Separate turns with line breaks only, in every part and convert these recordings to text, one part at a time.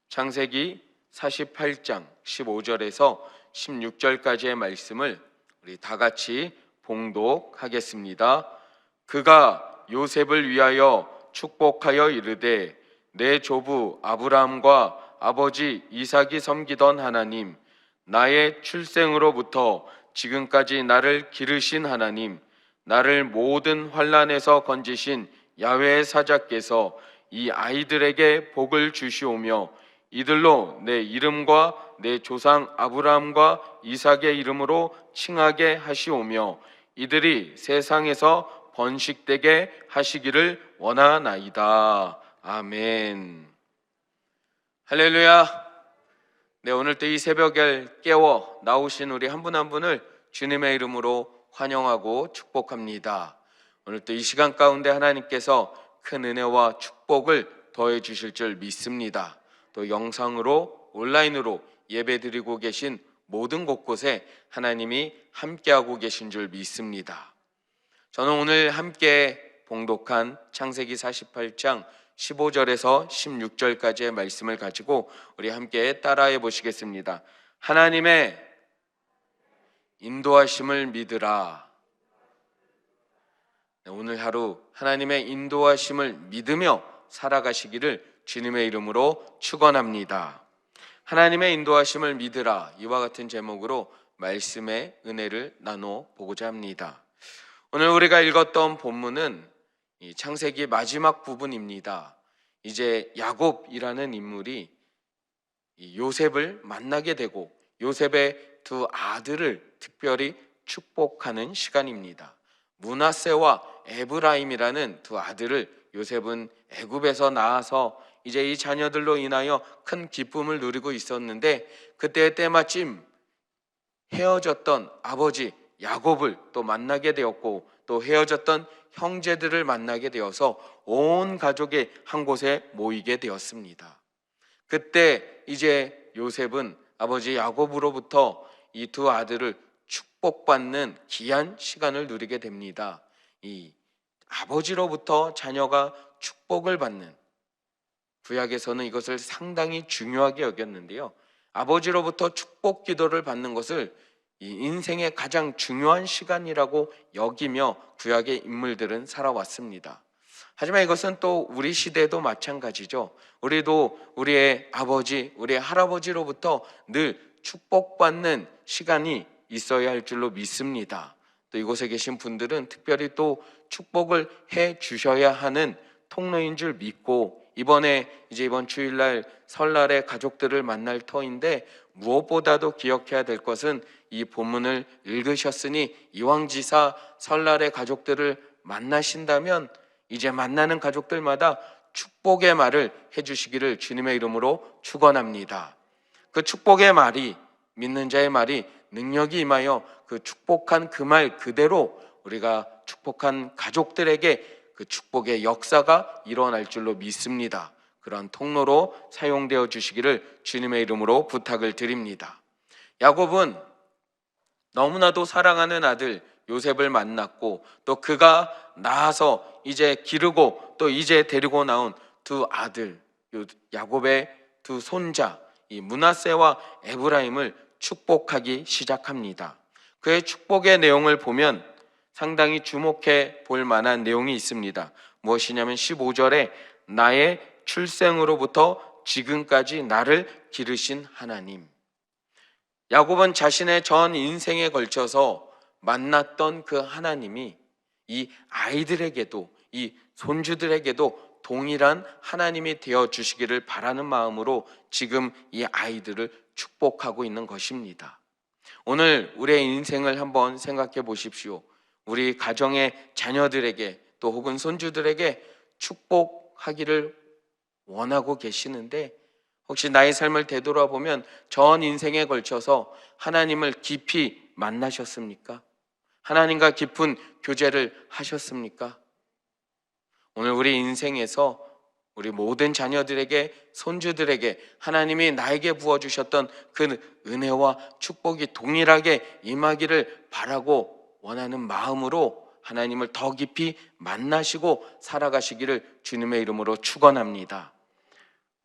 창세기 48장 15절에서 16절까지의 말씀을 우리 다 같이 봉독하겠습니다. 그가 요셉을 위하여 축복하여 이르되 내 조부 아브라함과 아버지 이삭이 섬기던 하나님, 나의 출생으로부터 지금까지 나를 기르신 하나님, 나를 모든 환난에서 건지신 야훼의 사자께서 이 아이들에게 복을 주시오며 이들로 내 이름과 내 조상 아브라함과 이삭의 이름으로 칭하게 하시오며 이들이 세상에서 번식되게 하시기를 원하나이다. 아멘. 할렐루야. 네, 오늘 또 이 새벽에 깨워 나오신 우리 한 분 한 분을 주님의 이름으로 환영하고 축복합니다. 오늘 또 이 시간 가운데 하나님께서 큰 은혜와 축복을 더해 주실 줄 믿습니다. 또 영상으로 온라인으로 예배드리고 계신 모든 곳곳에 하나님이 함께하고 계신 줄 믿습니다. 저는 오늘 함께 봉독한 창세기 48장 15절에서 16절까지의 말씀을 가지고 우리 함께 따라해 보시겠습니다. 하나님의 인도하심을 믿으라. 오늘 하루 하나님의 인도하심을 믿으며 살아가시기를 주님의 이름으로 축원합니다. 하나님의 인도하심을 믿으라, 이와 같은 제목으로 말씀의 은혜를 나눠 보고자 합니다. 오늘 우리가 읽었던 본문은 이 창세기 마지막 부분입니다. 이제 야곱이라는 인물이 요셉을 만나게 되고 요셉의 두 아들을 특별히 축복하는 시간입니다. 므낫세와 에브라임이라는 두 아들을 요셉은 애굽에서 낳아서 이제 이 자녀들로 인하여 큰 기쁨을 누리고 있었는데, 그때 때마침 헤어졌던 아버지 야곱을 또 만나게 되었고 또 헤어졌던 형제들을 만나게 되어서 온 가족이 한 곳에 모이게 되었습니다. 그때 이제 요셉은 아버지 야곱으로부터 이 두 아들을 축복받는 귀한 시간을 누리게 됩니다. 이 아버지로부터 자녀가 축복을 받는, 구약에서는 이것을 상당히 중요하게 여겼는데요, 아버지로부터 축복 기도를 받는 것을 이 인생의 가장 중요한 시간이라고 여기며 구약의 인물들은 살아왔습니다. 하지만 이것은 또 우리 시대도 마찬가지죠. 우리도 우리의 아버지, 우리의 할아버지로부터 늘 축복받는 시간이 있어야 할 줄로 믿습니다. 또 이곳에 계신 분들은 특별히 또 축복을 해 주셔야 하는 통로인 줄 믿고, 이번 주일날 설날에 가족들을 만날 터인데 무엇보다도 기억해야 될 것은 이 본문을 읽으셨으니 이왕지사 설날에 가족들을 만나신다면 이제 만나는 가족들마다 축복의 말을 해주시기를 주님의 이름으로 축원합니다. 그 축복의 말이, 믿는 자의 말이 능력이 임하여 그 축복한 그 말 그대로 우리가 축복한 가족들에게 그 축복의 역사가 일어날 줄로 믿습니다. 그런 통로로 사용되어 주시기를 주님의 이름으로 부탁을 드립니다. 야곱은 너무나도 사랑하는 아들 요셉을 만났고 또 그가 낳아서 이제 기르고 또 이제 데리고 나온 두 아들, 야곱의 두 손자 이 므낫세와 에브라임을 축복하기 시작합니다. 그의 축복의 내용을 보면 상당히 주목해 볼 만한 내용이 있습니다. 무엇이냐면 15절에 나의 출생으로부터 지금까지 나를 기르신 하나님. 야곱은 자신의 전 인생에 걸쳐서 만났던 그 하나님이 이 아이들에게도, 이 손주들에게도 동일한 하나님이 되어 주시기를 바라는 마음으로 지금 이 아이들을 축복하고 있는 것입니다. 오늘 우리의 인생을 한번 생각해 보십시오. 우리 가정의 자녀들에게 또 혹은 손주들에게 축복하기를 원하고 계시는데, 혹시 나의 삶을 되돌아보면 전 인생에 걸쳐서 하나님을 깊이 만나셨습니까? 하나님과 깊은 교제를 하셨습니까? 오늘 우리 인생에서 우리 모든 자녀들에게, 손주들에게 하나님이 나에게 부어주셨던 그 은혜와 축복이 동일하게 임하기를 바라고 원하는 마음으로 하나님을 더 깊이 만나시고 살아가시기를 주님의 이름으로 축원합니다.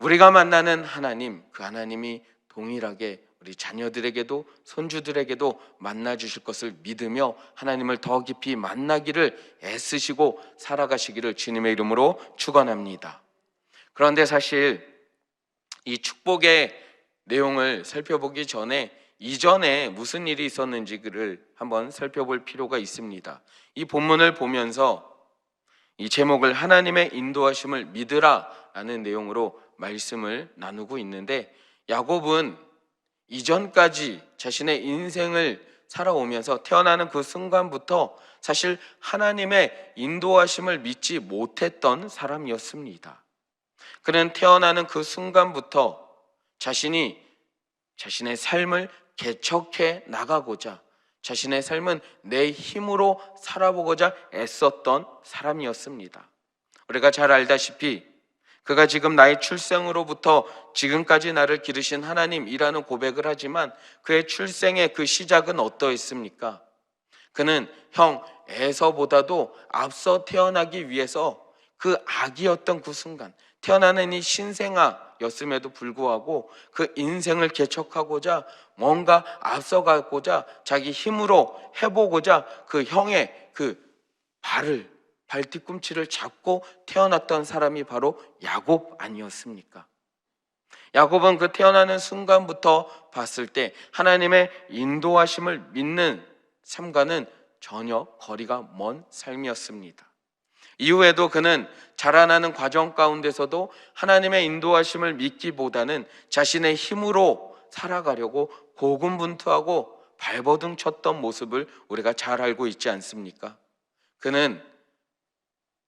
우리가 만나는 하나님, 그 하나님이 동일하게 우리 자녀들에게도 손주들에게도 만나 주실 것을 믿으며 하나님을 더 깊이 만나기를 애쓰시고 살아가시기를 주님의 이름으로 축원합니다. 그런데 사실 이 축복의 내용을 살펴보기 전에 이전에 무슨 일이 있었는지를 한번 살펴볼 필요가 있습니다. 이 본문을 보면서 이 제목을 하나님의 인도하심을 믿으라 라는 내용으로 말씀을 나누고 있는데, 야곱은 이전까지 자신의 인생을 살아오면서 태어나는 그 순간부터 사실 하나님의 인도하심을 믿지 못했던 사람이었습니다. 그는 태어나는 그 순간부터 자신의 삶을 개척해 나가고자, 자신의 삶은 내 힘으로 살아보고자 애썼던 사람이었습니다. 우리가 잘 알다시피 그가 지금 나의 출생으로부터 지금까지 나를 기르신 하나님이라는 고백을 하지만 그의 출생의 그 시작은 어떠했습니까? 그는 형 에서보다도 앞서 태어나기 위해서 그 아기였던 그 순간, 태어나는 이 신생아였음에도 불구하고 그 인생을 개척하고자 뭔가 앞서가고자 자기 힘으로 해보고자 그 형의 그 발 뒤꿈치를 잡고 태어났던 사람이 바로 야곱 아니었습니까? 야곱은 그 태어나는 순간부터 봤을 때 하나님의 인도하심을 믿는 삶과는 전혀 거리가 먼 삶이었습니다. 이후에도 그는 자라나는 과정 가운데서도 하나님의 인도하심을 믿기보다는 자신의 힘으로 살아가려고 고군분투하고 발버둥 쳤던 모습을 우리가 잘 알고 있지 않습니까? 그는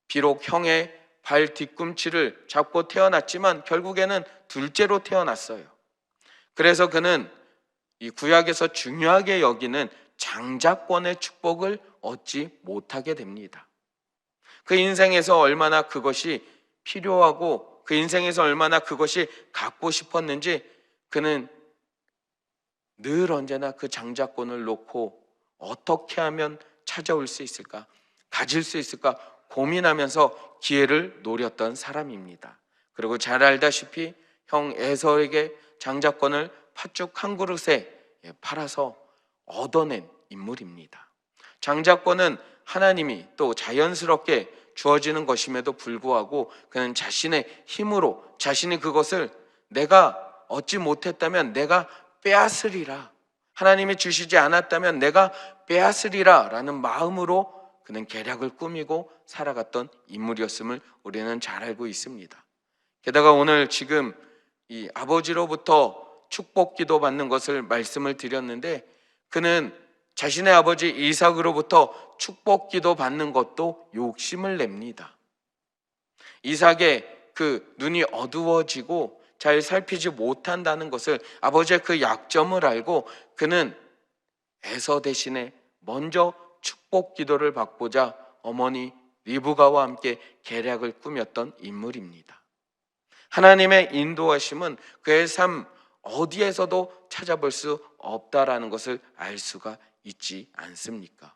비록 형의 발 뒤꿈치를 잡고 태어났지만 결국에는 둘째로 태어났어요. 그래서 그는 이 구약에서 중요하게 여기는 장자권의 축복을 얻지 못하게 됩니다. 그 인생에서 얼마나 그것이 필요하고 그 인생에서 얼마나 그것이 갖고 싶었는지 그는 늘 언제나 그 장자권을 놓고 어떻게 하면 찾아올 수 있을까, 가질 수 있을까 고민하면서 기회를 노렸던 사람입니다. 그리고 잘 알다시피 형 에서에게 장자권을 팥죽 한 그릇에 팔아서 얻어낸 인물입니다. 장자권은 하나님이 또 자연스럽게 주어지는 것임에도 불구하고 그는 자신의 힘으로 자신이 그것을 내가 얻지 못했다면 내가 빼앗으리라, 하나님이 주시지 않았다면 내가 빼앗으리라 라는 마음으로 그는 계략을 꾸미고 살아갔던 인물이었음을 우리는 잘 알고 있습니다. 게다가 오늘 지금 이 아버지로부터 축복기도 받는 것을 말씀을 드렸는데, 그는 자신의 아버지 이삭으로부터 축복기도 받는 것도 욕심을 냅니다. 이삭의 그 눈이 어두워지고 잘 살피지 못한다는 것을, 아버지의 그 약점을 알고 그는 에서 대신에 먼저 축복 기도를 받고자 어머니 리브가와 함께 계략을 꾸몄던 인물입니다. 하나님의 인도하심은 그의 삶 어디에서도 찾아볼 수 없다라는 것을 알 수가 있지 않습니까?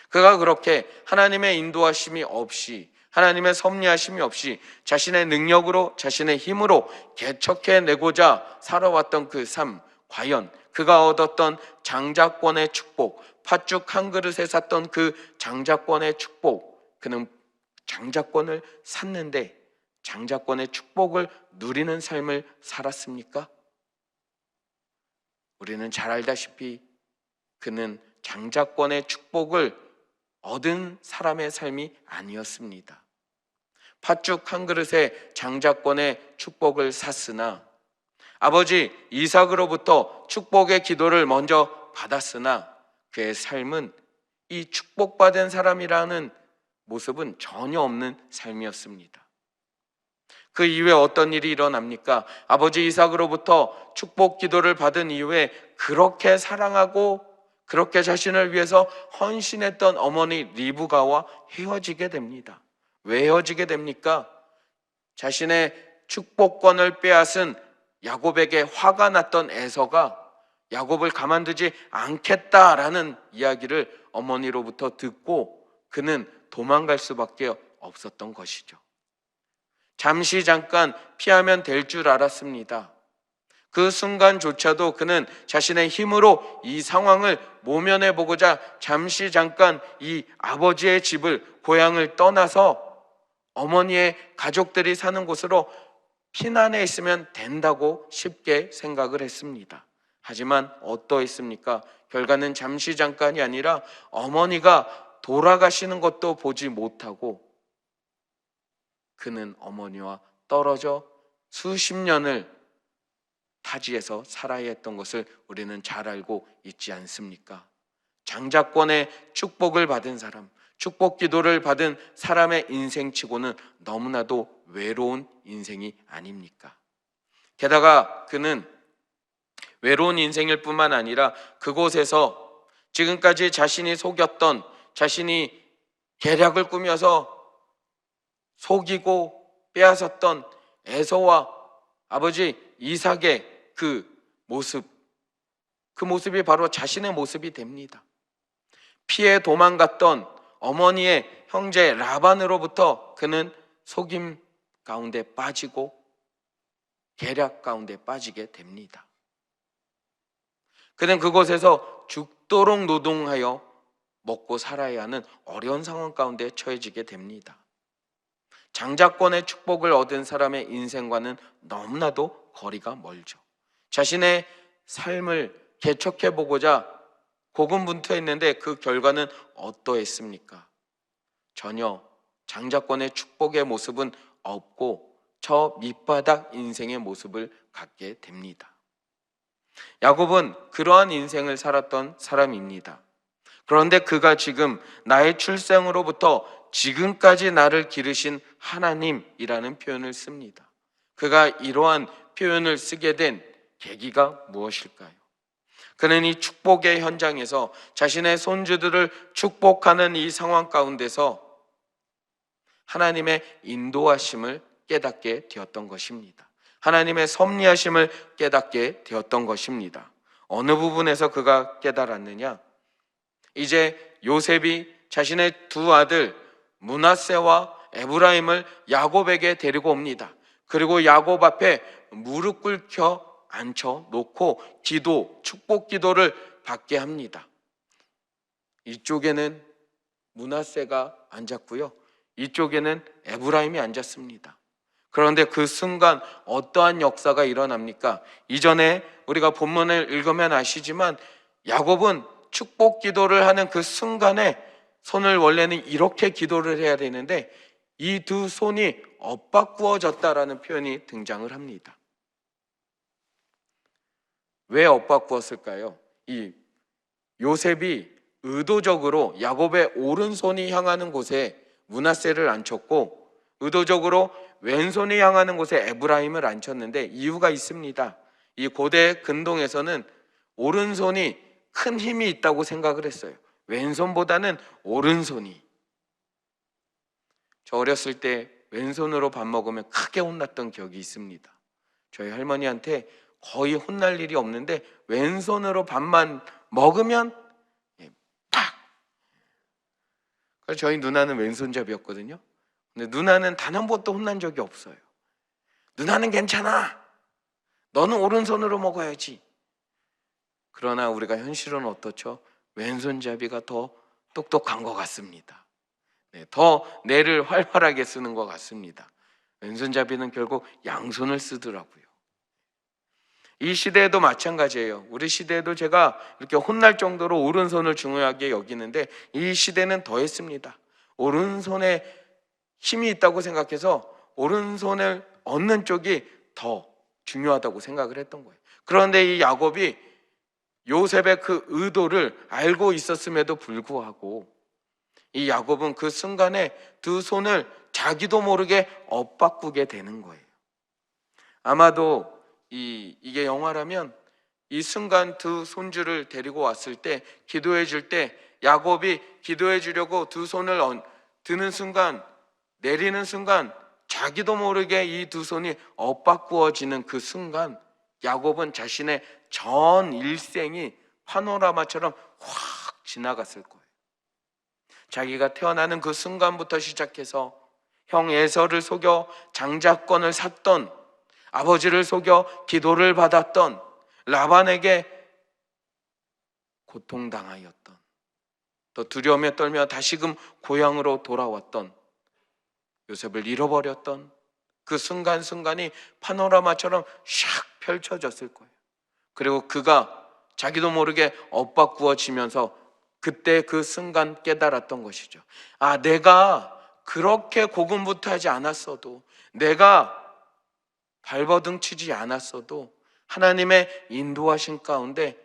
그가 그렇게 하나님의 인도하심이 없이, 하나님의 섭리하심이 없이 자신의 능력으로 자신의 힘으로 개척해내고자 살아왔던 그 삶, 과연 그가 얻었던 장자권의 축복, 팥죽 한 그릇에 샀던 그 장자권의 축복, 그는 장자권을 샀는데 장자권의 축복을 누리는 삶을 살았습니까? 우리는 잘 알다시피 그는 장자권의 축복을 얻은 사람의 삶이 아니었습니다. 팥죽 한 그릇에 장자권의 축복을 샀으나, 아버지 이삭으로부터 축복의 기도를 먼저 받았으나 그의 삶은 이 축복받은 사람이라는 모습은 전혀 없는 삶이었습니다. 그 이후에 어떤 일이 일어납니까? 아버지 이삭으로부터 축복 기도를 받은 이후에 그렇게 사랑하고 그렇게 자신을 위해서 헌신했던 어머니 리브가와 헤어지게 됩니다. 왜 헤어지게 됩니까? 자신의 축복권을 빼앗은 야곱에게 화가 났던 에서가 야곱을 가만두지 않겠다라는 이야기를 어머니로부터 듣고 그는 도망갈 수밖에 없었던 것이죠. 잠시 잠깐 피하면 될 줄 알았습니다. 그 순간조차도 그는 자신의 힘으로 이 상황을 모면해 보고자 잠시 잠깐 이 아버지의 집을, 고향을 떠나서 어머니의 가족들이 사는 곳으로 피난해 있으면 된다고 쉽게 생각을 했습니다. 하지만 어떠했습니까? 결과는 잠시 잠깐이 아니라 어머니가 돌아가시는 것도 보지 못하고 그는 어머니와 떨어져 수십 년을 타지에서 살아야 했던 것을 우리는 잘 알고 있지 않습니까? 장자권의 축복을 받은 사람, 축복 기도를 받은 사람의 인생치고는 너무나도 외로운 인생이 아닙니까? 게다가 그는 외로운 인생일 뿐만 아니라 그곳에서 지금까지 자신이 속였던, 자신이 계략을 꾸며서 속이고 빼앗았던 에서와 아버지 이삭의 그 모습이 바로 자신의 모습이 됩니다. 피해 도망갔던 어머니의 형제 라반으로부터 그는 속임 가운데 빠지고 계략 가운데 빠지게 됩니다. 그는 그곳에서 죽도록 노동하여 먹고 살아야 하는 어려운 상황 가운데 처해지게 됩니다. 장자권의 축복을 얻은 사람의 인생과는 너무나도 거리가 멀죠. 자신의 삶을 개척해 보고자 고군분투했는데 그 결과는 어떠했습니까? 전혀 장자권의 축복의 모습은 없고 저 밑바닥 인생의 모습을 갖게 됩니다. 야곱은 그러한 인생을 살았던 사람입니다. 그런데 그가 지금 나의 출생으로부터 지금까지 나를 기르신 하나님이라는 표현을 씁니다. 그가 이러한 표현을 쓰게 된 계기가 무엇일까요? 그는 이 축복의 현장에서 자신의 손주들을 축복하는 이 상황 가운데서 하나님의 인도하심을 깨닫게 되었던 것입니다. 하나님의 섭리하심을 깨닫게 되었던 것입니다. 어느 부분에서 그가 깨달았느냐? 이제 요셉이 자신의 두 아들 므낫세와 에브라임을 야곱에게 데리고 옵니다. 그리고 야곱 앞에 무릎 꿇혀 앉혀 놓고 축복 기도를 받게 합니다. 이쪽에는 므낫세가 앉았고요, 이쪽에는 에브라임이 앉았습니다. 그런데 그 순간 어떠한 역사가 일어납니까? 이전에 우리가 본문을 읽으면 아시지만 야곱은 축복 기도를 하는 그 순간에 손을 원래는 이렇게 기도를 해야 되는데 이 두 손이 엇바꾸어졌다라는 표현이 등장을 합니다. 왜 엇바꾸었을까요? 이 요셉이 의도적으로 야곱의 오른손이 향하는 곳에 므낫세를 앉혔고 의도적으로 왼손이 향하는 곳에 에브라임을 앉혔는데 이유가 있습니다. 이 고대 근동에서는 오른손이 큰 힘이 있다고 생각을 했어요. 왼손보다는 오른손이. 저 어렸을 때 왼손으로 밥 먹으면 크게 혼났던 기억이 있습니다. 저희 할머니한테 거의 혼날 일이 없는데 왼손으로 밥만 먹으면 팍! 그래서 저희 누나는 왼손잡이였거든요. 근데 누나는 단 한 번도 혼난 적이 없어요. 누나는 괜찮아, 너는 오른손으로 먹어야지. 그러나 우리가 현실은 어떻죠? 왼손잡이가 더 똑똑한 것 같습니다. 더 뇌를 활발하게 쓰는 것 같습니다. 왼손잡이는 결국 양손을 쓰더라고요. 이 시대에도 마찬가지예요. 우리 시대에도 제가 이렇게 혼날 정도로 오른손을 중요하게 여기는데 이 시대는 더했습니다. 오른손에 힘이 있다고 생각해서 오른손을 얻는 쪽이 더 중요하다고 생각을 했던 거예요. 그런데 이 야곱이 요셉의 그 의도를 알고 있었음에도 불구하고 이 야곱은 그 순간에 두 손을 자기도 모르게 엇바꾸게 되는 거예요. 아마도 이게 영화라면 이 순간 두 손주를 데리고 왔을 때 기도해 줄 때 야곱이 기도해 주려고 두 손을 드는 순간, 내리는 순간 자기도 모르게 이 두 손이 엇바꾸어지는 그 순간 야곱은 자신의 전 일생이 파노라마처럼 확 지나갔을 거예요. 자기가 태어나는 그 순간부터 시작해서 형 에서를 속여 장자권을 샀던, 아버지를 속여 기도를 받았던, 라반에게 고통당하였던, 또 두려움에 떨며 다시금 고향으로 돌아왔던, 요셉을 잃어버렸던 그 순간순간이 파노라마처럼 샥 펼쳐졌을 거예요. 그리고 그가 자기도 모르게 엇바꾸어지면서 그때 그 순간 깨달았던 것이죠. 아, 내가 그렇게 고군분투하지 않았어도, 내가 발버둥 치지 않았어도 하나님의 인도하신 가운데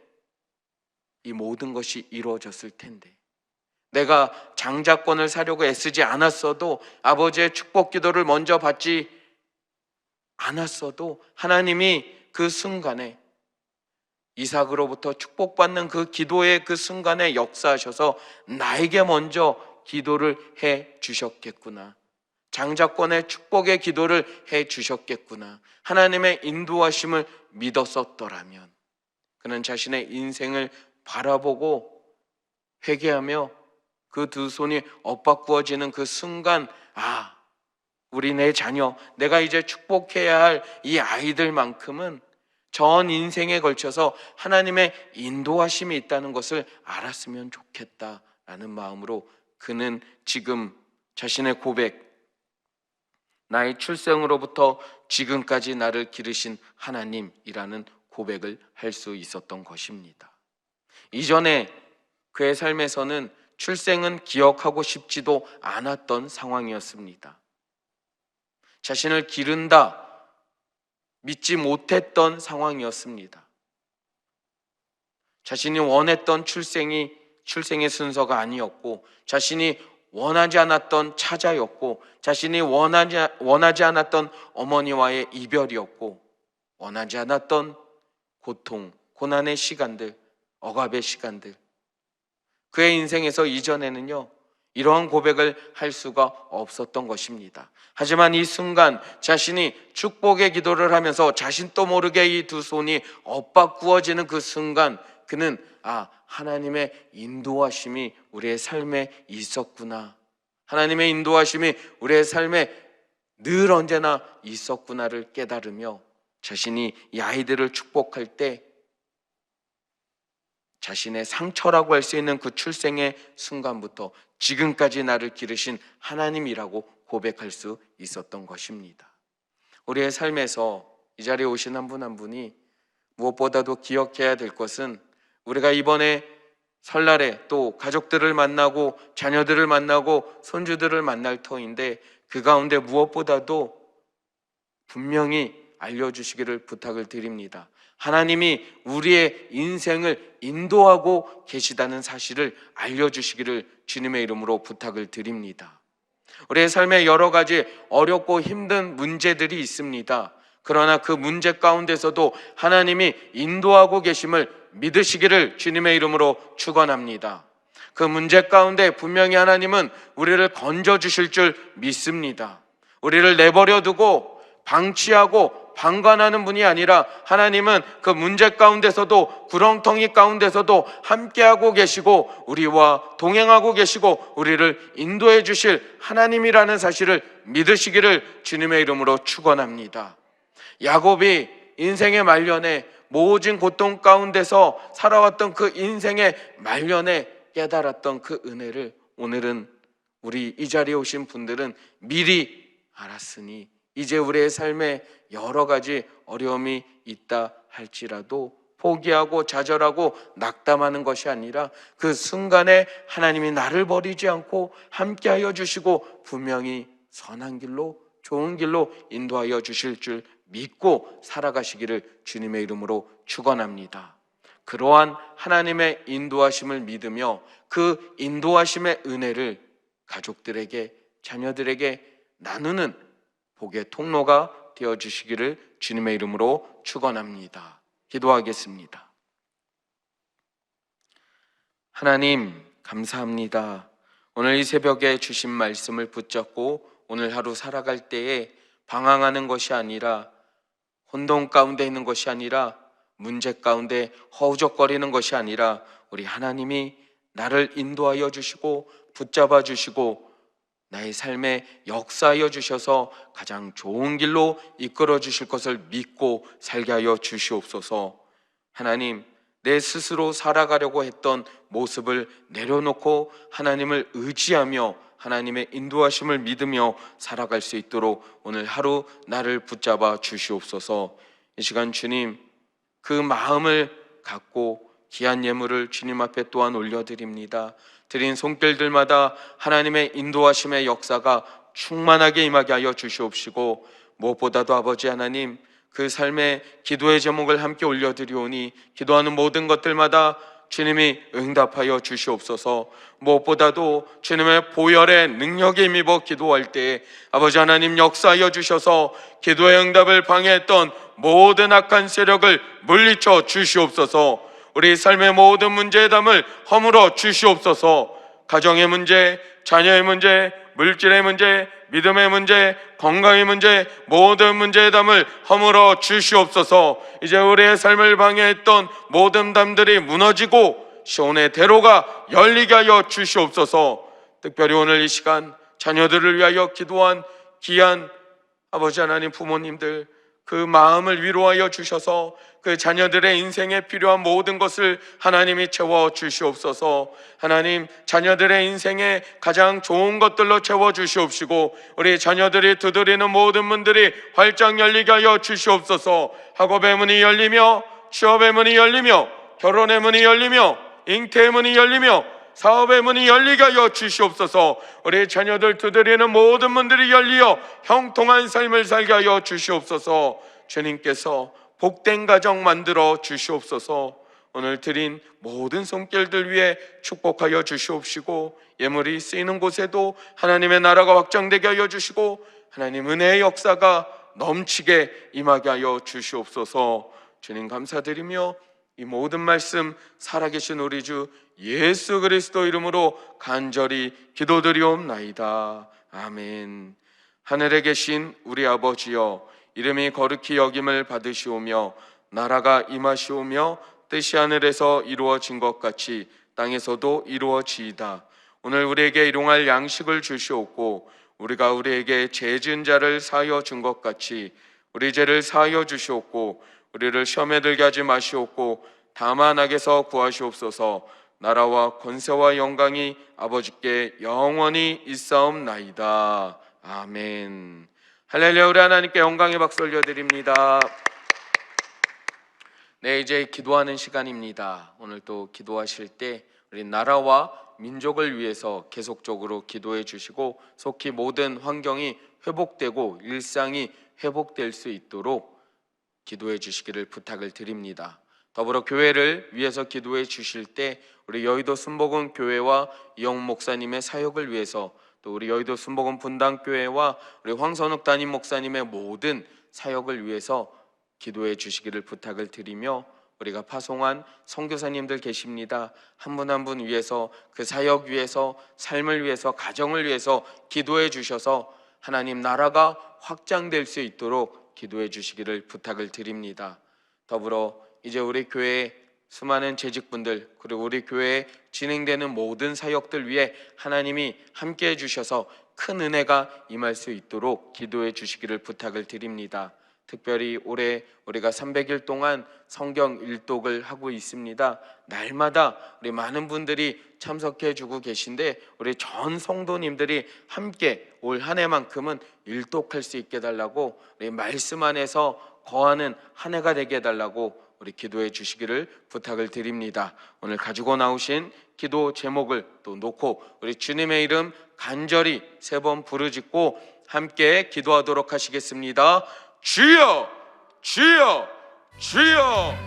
이 모든 것이 이루어졌을 텐데, 내가 장자권을 사려고 애쓰지 않았어도, 아버지의 축복 기도를 먼저 받지 않았어도 하나님이 그 순간에 이삭으로부터 축복받는 그 기도의 그 순간에 역사하셔서 나에게 먼저 기도를 해 주셨겠구나. 장자권의 축복의 기도를 해 주셨겠구나. 하나님의 인도하심을 믿었었더라면 그는 자신의 인생을 바라보고 회개하며 그 두 손이 엇바꾸어지는 그 순간, 아, 우리 내 자녀, 내가 이제 축복해야 할 이 아이들만큼은 전 인생에 걸쳐서 하나님의 인도하심이 있다는 것을 알았으면 좋겠다라는 마음으로 그는 지금 자신의 고백, 나의 출생으로부터 지금까지 나를 기르신 하나님이라는 고백을 할 수 있었던 것입니다. 이전에 그의 삶에서는 출생은 기억하고 싶지도 않았던 상황이었습니다. 자신을 기른다 믿지 못했던 상황이었습니다. 자신이 원했던 출생의 순서가 아니었고, 자신이 원하지 않았던 차자였고, 자신이 원하지 않았던 어머니와의 이별이었고, 원하지 않았던 고통, 고난의 시간들, 억압의 시간들, 그의 인생에서 이전에는요 이러한 고백을 할 수가 없었던 것입니다. 하지만 이 순간 자신이 축복의 기도를 하면서 자신도 모르게 이 두 손이 엇바꾸어지는 그 순간, 그는 하나님의 인도하심이 우리의 삶에 있었구나, 하나님의 인도하심이 우리의 삶에 늘 언제나 있었구나를 깨달으며 자신이 이 아이들을 축복할 때 자신의 상처라고 할 수 있는 그 출생의 순간부터 지금까지 나를 기르신 하나님이라고 고백할 수 있었던 것입니다. 우리의 삶에서 이 자리에 오신 한 분 한 분이 무엇보다도 기억해야 될 것은, 우리가 이번에 설날에 또 가족들을 만나고 자녀들을 만나고 손주들을 만날 터인데, 그 가운데 무엇보다도 분명히 알려주시기를 부탁을 드립니다. 하나님이 우리의 인생을 인도하고 계시다는 사실을 알려주시기를 주님의 이름으로 부탁을 드립니다. 우리의 삶에 여러 가지 어렵고 힘든 문제들이 있습니다. 그러나 그 문제 가운데서도 하나님이 인도하고 계심을 믿으시기를 주님의 이름으로 축원합니다. 그 문제 가운데 분명히 하나님은 우리를 건져주실 줄 믿습니다. 우리를 내버려 두고 방치하고 방관하는 분이 아니라 하나님은 그 문제 가운데서도, 구렁텅이 가운데서도 함께하고 계시고 우리와 동행하고 계시고 우리를 인도해 주실 하나님이라는 사실을 믿으시기를 주님의 이름으로 축원합니다. 야곱이 인생의 말년에 모진 고통 가운데서 살아왔던 그 인생의 말년에 깨달았던 그 은혜를 오늘은 우리 이 자리에 오신 분들은 미리 알았으니 이제 우리의 삶에 여러 가지 어려움이 있다 할지라도 포기하고 좌절하고 낙담하는 것이 아니라 그 순간에 하나님이 나를 버리지 않고 함께하여 주시고 분명히 선한 길로, 좋은 길로 인도하여 주실 줄 믿고 살아가시기를 주님의 이름으로 축원합니다. 그러한 하나님의 인도하심을 믿으며 그 인도하심의 은혜를 가족들에게, 자녀들에게 나누는 복의 통로가 되어주시기를 주님의 이름으로 축원합니다. 기도하겠습니다. 하나님 감사합니다. 오늘 이 새벽에 주신 말씀을 붙잡고 오늘 하루 살아갈 때에 방황하는 것이 아니라, 혼돈 가운데 있는 것이 아니라, 문제 가운데 허우적거리는 것이 아니라 우리 하나님이 나를 인도하여 주시고 붙잡아 주시고 나의 삶에 역사하여 주셔서 가장 좋은 길로 이끌어 주실 것을 믿고 살게 하여 주시옵소서. 하나님, 내 스스로 살아가려고 했던 모습을 내려놓고 하나님을 의지하며 하나님의 인도하심을 믿으며 살아갈 수 있도록 오늘 하루 나를 붙잡아 주시옵소서. 이 시간 주님, 그 마음을 갖고 귀한 예물을 주님 앞에 또한 올려드립니다. 드린 손길들마다 하나님의 인도하심의 역사가 충만하게 임하게 하여 주시옵시고, 무엇보다도 아버지 하나님, 그 삶의 기도의 제목을 함께 올려드리오니 기도하는 모든 것들마다 주님이 응답하여 주시옵소서. 무엇보다도 주님의 보혈의 능력에 힘입어 기도할 때 아버지 하나님 역사하여 주셔서 기도의 응답을 방해했던 모든 악한 세력을 물리쳐 주시옵소서. 우리 삶의 모든 문제의 담을 허물어 주시옵소서. 가정의 문제, 자녀의 문제, 물질의 문제, 믿음의 문제, 건강의 문제, 모든 문제의 담을 허물어 주시옵소서. 이제 우리의 삶을 방해했던 모든 담들이 무너지고 시온의 대로가 열리게 하여 주시옵소서. 특별히 오늘 이 시간 자녀들을 위하여 기도한 귀한 아버지 하나님 부모님들, 그 마음을 위로하여 주셔서 그 자녀들의 인생에 필요한 모든 것을 하나님이 채워 주시옵소서. 하나님, 자녀들의 인생에 가장 좋은 것들로 채워 주시옵시고 우리 자녀들이 두드리는 모든 문들이 활짝 열리게 하여 주시옵소서. 학업의 문이 열리며 취업의 문이 열리며 결혼의 문이 열리며 잉태의 문이 열리며 사업의 문이 열리게 하여 주시옵소서. 우리 자녀들 두드리는 모든 문들이 열리어 형통한 삶을 살게 하여 주시옵소서. 주님께서 복된 가정 만들어 주시옵소서. 오늘 드린 모든 손길들 위해 축복하여 주시옵시고 예물이 쓰이는 곳에도 하나님의 나라가 확장되게 하여 주시고 하나님 은혜의 역사가 넘치게 임하게 하여 주시옵소서. 주님 감사드리며 이 모든 말씀 살아계신 우리 주 예수 그리스도 이름으로 간절히 기도드리옵나이다. 아멘. 하늘에 계신 우리 아버지여, 이름이 거룩히 여김을 받으시오며 나라가 임하시오며 뜻이 하늘에서 이루어진 것 같이 땅에서도 이루어지이다. 오늘 우리에게 일용할 양식을 주시옵고 우리가 우리에게 죄 지은 자를 사하여 준 것 같이 우리 죄를 사하여 주시옵고 우리를 시험에 들게 하지 마시옵고 다만 악에서 구하시옵소서. 나라와 권세와 영광이 아버지께 영원히 있사옵나이다. 아멘. 할렐루야. 우리 하나님께 영광의 박수 올려드립니다. 네, 이제 기도하는 시간입니다. 오늘 또 기도하실 때 우리 나라와 민족을 위해서 계속적으로 기도해 주시고 속히 모든 환경이 회복되고 일상이 회복될 수 있도록 기도해 주시기를 부탁을 드립니다. 더불어 교회를 위해서 기도해 주실 때 우리 여의도 순복음 교회와 이영 목사님의 사역을 위해서 또 우리 여의도 순복음 분당교회와 우리 황선욱 담임 목사님의 모든 사역을 위해서 기도해 주시기를 부탁을 드리며 우리가 파송한 선교사님들 계십니다. 한 분 한 분 위해서 그 사역 위해서 삶을 위해서 가정을 위해서 기도해 주셔서 하나님 나라가 확장될 수 있도록 기도해 주시기를 부탁을 드립니다. 더불어 이제 우리 교회에 수많은 재직분들 그리고 우리 교회에 진행되는 모든 사역들 위해 하나님이 함께해 주셔서 큰 은혜가 임할 수 있도록 기도해 주시기를 부탁을 드립니다. 특별히 올해 우리가 300일 동안 성경 일독을 하고 있습니다. 날마다 우리 많은 분들이 참석해 주고 계신데 우리 전 성도님들이 함께 올 한 해만큼은 일독할 수 있게 해달라고 우리 말씀 안에서 거하는 한 해가 되게 해달라고 우리 기도해 주시기를 부탁을 드립니다. 오늘 가지고 나오신 기도 제목을 또 놓고 우리 주님의 이름 간절히 3번 부르짖고 함께 기도하도록 하시겠습니다. 주여 주여 주여